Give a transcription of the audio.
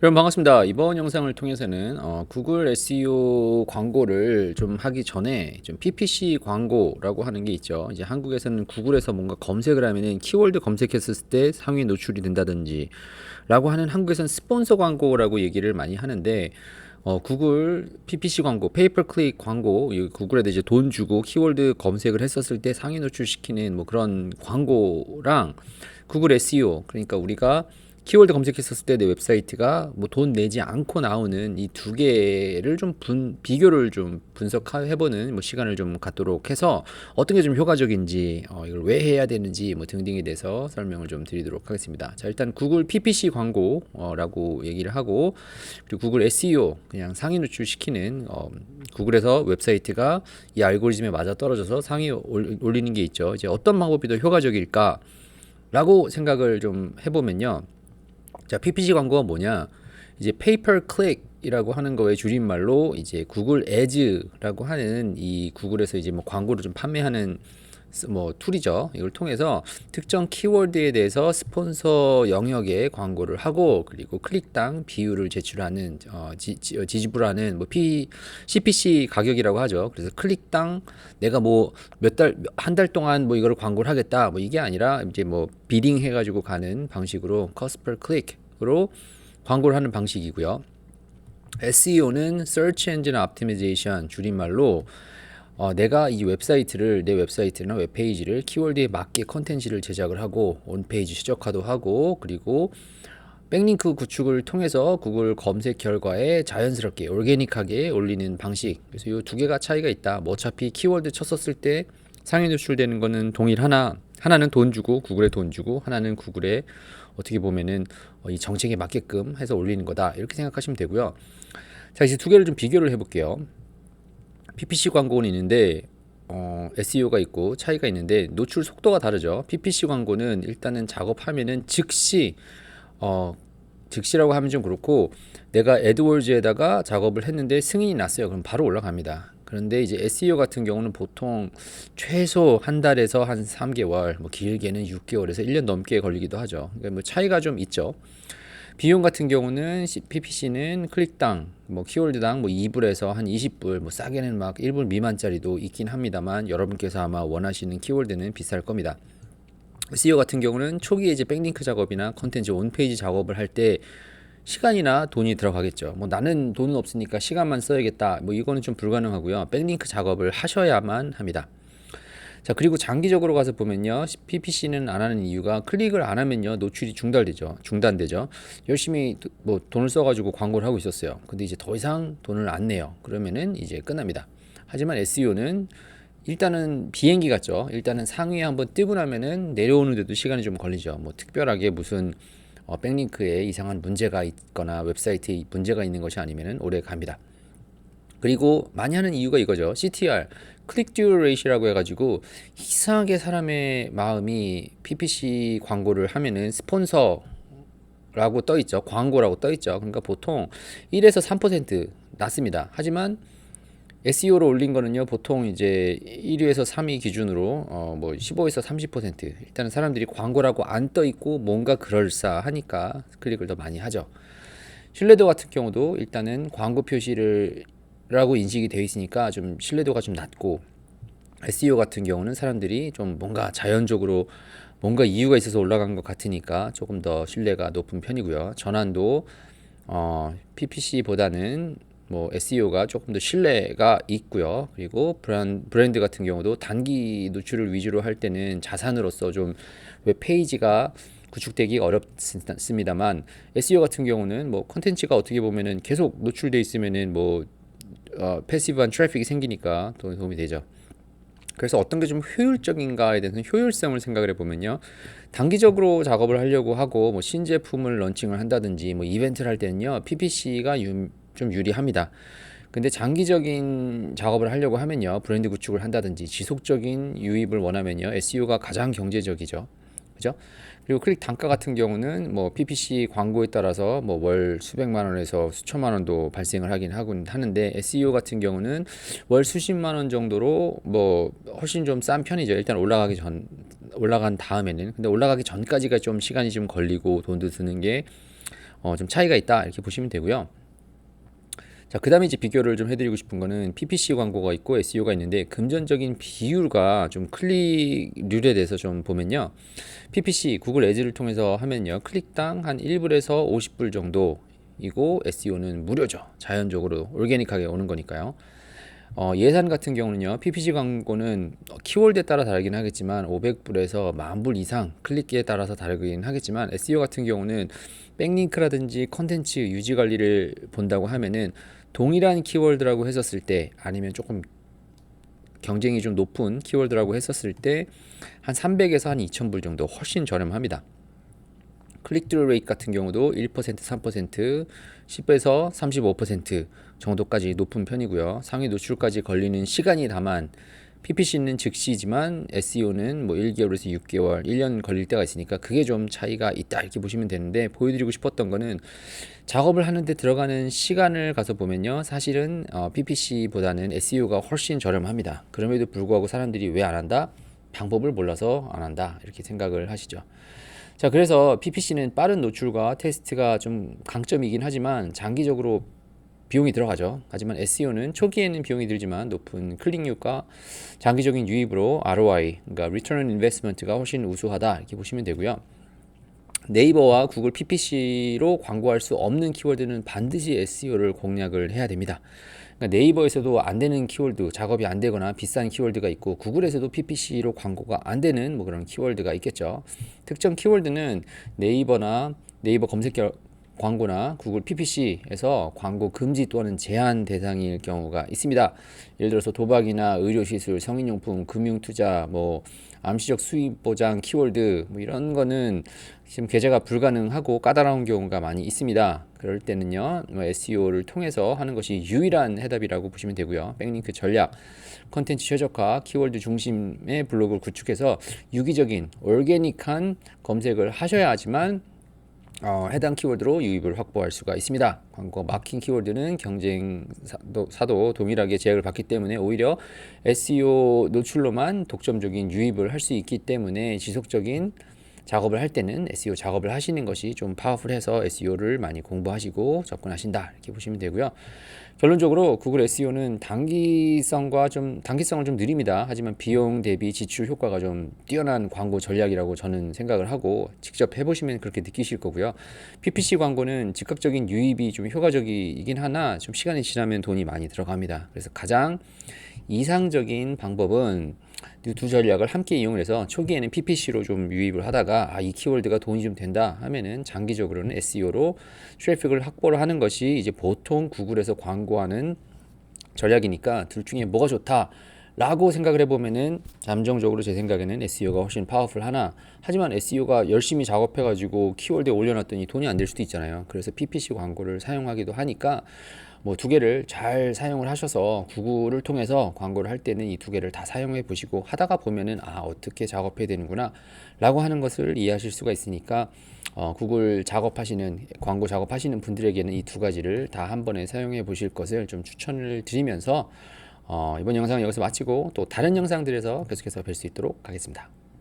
여러분 반갑습니다. 이번 영상을 통해서는 구글 SEO 광고를 좀 하기 전에 좀 PPC 광고라고 하는 게 있죠. 이제 한국에서는 구글에서 뭔가 검색을 하면은 키워드 검색했을 때 상위 노출이 된다든지 라고 하는 한국에서는 스폰서 광고라고 얘기를 많이 하는데 구글 PPC 광고, 페이퍼 클릭 광고, 구글에다 이제 돈 주고 키워드 검색을 했었을 때 상위 노출시키는 뭐 그런 광고랑 구글 SEO, 그러니까 우리가 키워드 검색했었을 때 내 웹사이트가 뭐 돈 내지 않고 나오는 이 두 개를 좀 비교를 좀 분석해보는 뭐 시간을 좀 갖도록 해서 어떤 게 좀 효과적인지 이걸 왜 해야 되는지 뭐 등등에 대해서 설명을 좀 드리도록 하겠습니다. 자, 일단 구글 PPC 광고라고 얘기를 하고, 그리고 구글 SEO 그냥 상위 노출시키는 구글에서 웹사이트가 이 알고리즘에 맞아 떨어져서 상위 올리는 게 있죠. 이제 어떤 방법이 더 효과적일까? 라고 생각을 좀 해보면요. 자, PPC 광고가 뭐냐? 이제 페이퍼 클릭이라고 하는 거의 줄임말로 이제 구글 애즈라고 하는 이 구글에서 이제 뭐 광고를 좀 판매하는 뭐 툴이죠. 이걸 통해서 특정 키워드에 대해서 스폰서 영역에 광고를 하고, 그리고 클릭당 비율을 제출하는 지불하는 뭐 CPC 가격이라고 하죠. 그래서 클릭당 내가 뭐 한 달 동안 뭐 이걸 광고를 하겠다 뭐 이게 아니라 이제 뭐 비딩 해가지고 가는 방식으로 cost per click으로 광고를 하는 방식이고요. SEO는 Search Engine Optimization 줄임말로 내가 이 웹사이트를, 내 웹사이트나 웹페이지를 키워드에 맞게 컨텐츠를 제작을 하고 온페이지 최적화도 하고, 그리고 백링크 구축을 통해서 구글 검색 결과에 자연스럽게 오르게닉하게 올리는 방식. 그래서 이 두 개가 차이가 있다. 뭐 어차피 키워드 쳤었을 때 상위 노출되는 거는 하나는 돈 주고 구글에 돈 주고, 하나는 구글에 어떻게 보면은 이 정책에 맞게끔 해서 올리는 거다, 이렇게 생각하시면 되고요. 자, 이제 두 개를 좀 비교를 해볼게요. PPC 광고는 있는데 SEO가 있고 차이가 있는데 노출 속도가 다르죠. PPC 광고는 일단은 작업하면은 즉시라고 하면 좀 그렇고, 내가 애드월즈에다가 작업을 했는데 승인이 났어요. 그럼 바로 올라갑니다. 그런데 이제 SEO 같은 경우는 보통 최소 한 달에서 한 3개월, 뭐 길게는 6개월에서 1년 넘게 걸리기도 하죠. 그러니까 뭐 차이가 좀 있죠. 비용 같은 경우는 PPC는 클릭당, 뭐 키워드당 뭐 2불에서 한 20불, 뭐 싸게는 막 1불 미만짜리도 있긴 합니다만, 여러분께서 아마 원하시는 키워드는 비쌀 겁니다. SEO 같은 경우는 초기에 이제 백링크 작업이나 컨텐츠 온페이지 작업을 할 때 시간이나 돈이 들어가겠죠. 뭐 나는 돈은 없으니까 시간만 써야겠다, 뭐 이거는 좀 불가능하고요. 백링크 작업을 하셔야만 합니다. 자, 그리고 장기적으로 가서 보면요, PPC는 안 하는 이유가 클릭을 안 하면요 노출이 중단되죠. 열심히 뭐 돈을 써가지고 광고를 하고 있었어요. 근데 이제 더 이상 돈을 안 내요. 그러면은 이제 끝납니다. 하지만 SEO는 일단은 비행기 같죠. 일단은 상위에 한번 뜨고 나면은 내려오는데도 시간이 좀 걸리죠. 뭐 특별하게 무슨 백링크에 이상한 문제가 있거나 웹사이트에 문제가 있는 것이 아니면은 오래 갑니다. 그리고 많이 하는 이유가 이거죠. CTR, 클릭 듀레이시라고 해가지고 이상하게 사람의 마음이 PPC 광고를 하면은 스폰서라고 떠 있죠. 광고라고 떠 있죠. 그러니까 보통 1에서 3% 낮습니다. 하지만 SEO로 올린 거는요, 보통 이제 1위에서 3위 기준으로 뭐 15에서 30%. 일단은 사람들이 광고라고 안 떠 있고 뭔가 그럴싸하니까 클릭을 더 많이 하죠. 신뢰도 같은 경우도 일단은 광고 표시를 라고 인식이 되어 있으니까 좀 신뢰도가 좀 낮고, SEO 같은 경우는 사람들이 좀 뭔가 자연적으로 뭔가 이유가 있어서 올라간 것 같으니까 조금 더 신뢰가 높은 편이고요. 전환도 PPC보다는 뭐 SEO가 조금 더 신뢰가 있고요. 그리고 브랜드 같은 경우도 단기 노출을 위주로 할 때는 자산으로서 좀 웹페이지가 구축되기 어렵습니다만, SEO 같은 경우는 뭐 컨텐츠가 어떻게 보면은 계속 노출돼 있으면은 뭐 패시브한 트래픽이 생기니까 도움이 되죠. 그래서 어떤 게 좀 효율적인가에 대해서는 효율성을 생각을 해보면요, 단기적으로 작업을 하려고 하고 뭐 신제품을 런칭을 한다든지 뭐 이벤트를 할 때는요 PPC가 좀 유리합니다. 근데 장기적인 작업을 하려고 하면요, 브랜드 구축을 한다든지 지속적인 유입을 원하면요 SEO가 가장 경제적이죠. 그죠? 그리고 클릭 단가 같은 경우는 뭐 PPC 광고에 따라서 뭐 월 수백만 원에서 수천만 원도 발생을 하긴 하는데, SEO 같은 경우는 월 수십만 원 정도로 뭐 훨씬 좀 싼 편이죠. 일단 올라간 다음에는. 근데 올라가기 전까지가 좀 시간이 좀 걸리고 돈도 드는 게 좀 차이가 있다 이렇게 보시면 되고요. 자, 그다음에 이제 비교를 좀 해드리고 싶은 거는 PPC 광고가 있고 SEO가 있는데 금전적인 비율과 좀 클릭률에 대해서 좀 보면요. PPC 구글 애즈를 통해서 하면요. 클릭당 한 1불에서 50불 정도이고 SEO는 무료죠. 자연적으로 올게닉하게 오는 거니까요. 예산 같은 경우는요. PPC 광고는 키워드에 따라 다르긴 하겠지만 500불에서 10,000불 이상 클릭기에 따라서 다르긴 하겠지만 SEO 같은 경우는 백링크라든지 컨텐츠 유지 관리를 본다고 하면은 동일한 키워드라고 했었을 때 아니면 조금 경쟁이 좀 높은 키워드라고 했었을 때 한 300에서 한 2,000불 정도 훨씬 저렴합니다. 클릭드루 레이트 같은 경우도 1%, 3%, 10에서 35% 정도까지 높은 편이고요. 상위 노출까지 걸리는 시간이 다만 PPC는 즉시지만 SEO는 뭐 1개월에서 6개월, 1년 걸릴 때가 있으니까 그게 좀 차이가 있다 이렇게 보시면 되는데 보여드리고 싶었던 거는 작업을 하는데 들어가는 시간을 가서 보면요. 사실은 PPC보다는 SEO가 훨씬 저렴합니다. 그럼에도 불구하고 사람들이 왜 안 한다? 방법을 몰라서 안 한다 이렇게 생각을 하시죠. 자, 그래서 PPC는 빠른 노출과 테스트가 좀 강점이긴 하지만 장기적으로 비용이 들어가죠. 하지만 SEO는 초기에는 비용이 들지만 높은 클릭률과 장기적인 유입으로 ROI, 그러니까 Return on Investment가 훨씬 우수하다 이렇게 보시면 되고요. 네이버와 구글 PPC로 광고할 수 없는 키워드는 반드시 SEO를 공략을 해야 됩니다. 그러니까 네이버에서도 안 되는 키워드, 작업이 안 되거나 비싼 키워드가 있고 구글에서도 PPC로 광고가 안 되는 뭐 그런 키워드가 있겠죠. 특정 키워드는 네이버나 네이버 검색 광고나 구글 PPC에서 광고 금지 또는 제한 대상일 경우가 있습니다. 예를 들어서 도박이나 의료시술, 성인용품, 금융투자, 뭐 암시적 수입 보장 키워드 뭐 이런 거는 지금 게재가 불가능하고 까다로운 경우가 많이 있습니다. 그럴 때는요, 뭐 SEO를 통해서 하는 것이 유일한 해답이라고 보시면 되고요. 백링크 전략, 컨텐츠 최적화, 키워드 중심의 블로그를 구축해서 유기적인 올게닉한 검색을 하셔야 하지만 해당 키워드로 유입을 확보할 수가 있습니다. 광고 마킹 키워드는 경쟁사도 동일하게 제약을 받기 때문에 오히려 SEO 노출로만 독점적인 유입을 할 수 있기 때문에 지속적인 작업을 할 때는 SEO 작업을 하시는 것이 좀 파워풀해서 SEO를 많이 공부하시고 접근하신다 이렇게 보시면 되고요. 결론적으로 구글 SEO는 단기성을 좀 느립니다. 하지만 비용 대비 지출 효과가 좀 뛰어난 광고 전략이라고 저는 생각을 하고 직접 해보시면 그렇게 느끼실 거고요. PPC 광고는 즉각적인 유입이 좀 효과적이긴 하나 좀 시간이 지나면 돈이 많이 들어갑니다. 그래서 가장 이상적인 방법은 두 전략을 함께 이용을 해서 초기에는 PPC로 좀 유입을 하다가 이 키워드가 돈이 좀 된다 하면은 장기적으로는 SEO로 트래픽을 확보를 하는 것이 이제 보통 구글에서 광고하는 전략이니까 둘 중에 뭐가 좋다 라고 생각을 해보면은 잠정적으로 제 생각에는 SEO가 훨씬 파워풀 하나 하지만 SEO가 열심히 작업해가지고 키워드에 올려놨더니 돈이 안 될 수도 있잖아요. 그래서 PPC 광고를 사용하기도 하니까 뭐 두 개를 잘 사용을 하셔서 구글을 통해서 광고를 할 때는 이 두 개를 다 사용해 보시고 하다가 보면은 어떻게 작업해야 되는구나 라고 하는 것을 이해하실 수가 있으니까 구글 광고 작업하시는 분들에게는 이 두 가지를 다 한 번에 사용해 보실 것을 좀 추천을 드리면서 이번 영상은 여기서 마치고 또 다른 영상들에서 계속해서 뵐 수 있도록 하겠습니다.